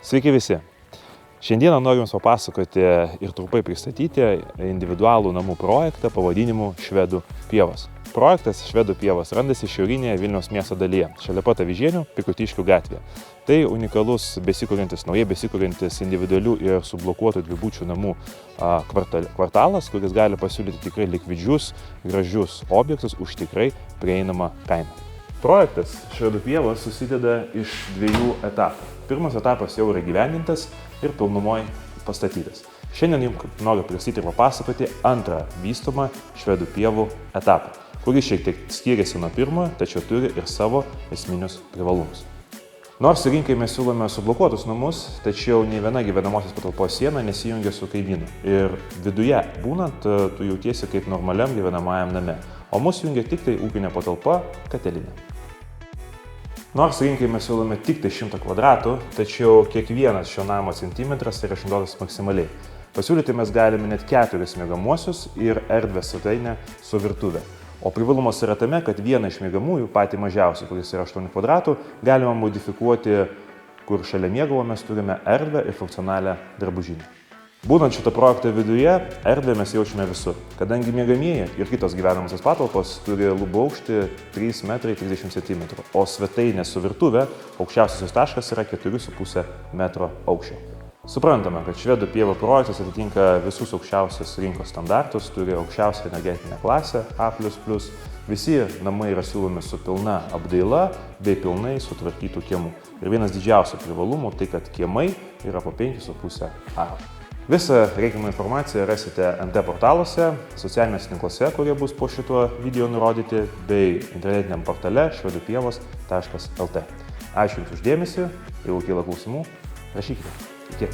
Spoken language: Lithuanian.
Sveiki visi! Šiandieną noriu Jums papasakoti ir trumpai pristatyti individualų namų projektą pavadinimu Švedų pievos. Projektas Švedų pievos randasi šiaurinėje Vilniaus miesto dalyje, šalia pat Avižienių, Pikutiškių gatvėje. Tai unikalus naujai besikuriantis individualių ir sublokuotų dvibučių namų kvartalas, kuris gali pasiūlyti tikrai likvidžius, gražius objektus už tikrai prieinamą kainą. Projektas Švedų pievos susideda iš dviejų etapų. Pirmas etapas jau yra gyvendintas ir pilnumoj pastatytas. Šiandien jums noriu pristatyti ir papasakoti antrą vystomą Švedų pievų etapą, kuris šiek tiek skiriasi nuo pirmojo, tačiau turi ir savo esminius privalumus. Nors rinkai mes siūlome sublokuotus namus, tačiau nei viena gyvenamosios patalpos siena nesijungia su kaimynu. Ir viduje būnant, tu jautiesi kaip normaliam gyvenamajam name, o mus jungia tik tai ūkinė patalpa - katilinė. Nors rinkai mes siūlome tik tai 100 kvadratų, tačiau kiekvienas šio namo centimetras yra išnaudotas maksimaliai. Pasiūlyti mes galime net 4 miegamuosius ir erdvę svetainę su virtuve. O privalumas yra tame, kad vieną iš miegamųjų, patį mažiausią, kuris yra 8 kvadratų, galima modifikuoti, kur šalia miegovo mes turime erdvę ir funkcionalią drabužinę. Būnant šito projekto viduje, erdvę mes jaučiame visur, kadangi miegamieji ir kitos gyvenamosios patalpos turi lubų aukštį 3,30 cm, o svetainė su virtuve aukščiausiasis taškas yra 4,5 m aukščio. Suprantame, kad Švedų pievų projektas atitinka visus aukščiausius rinkos standartus, turi aukščiausią energetinę klasę A++, visi namai yra siūlomi su pilna apdaila bei pilnai sutvarkytų kiemų. Ir vienas didžiausių privalumų tai, kad kiemai yra po 5,5 aro. Visą reikiamą informaciją rasite NT portaluose, socialinėse tinkluose, kurie bus po šituo video nurodyti, bei internetiniam portale švedupievos.lt. Ačiū Jums už dėmesį, jeigu kyla klausimų, rašykite. Iki.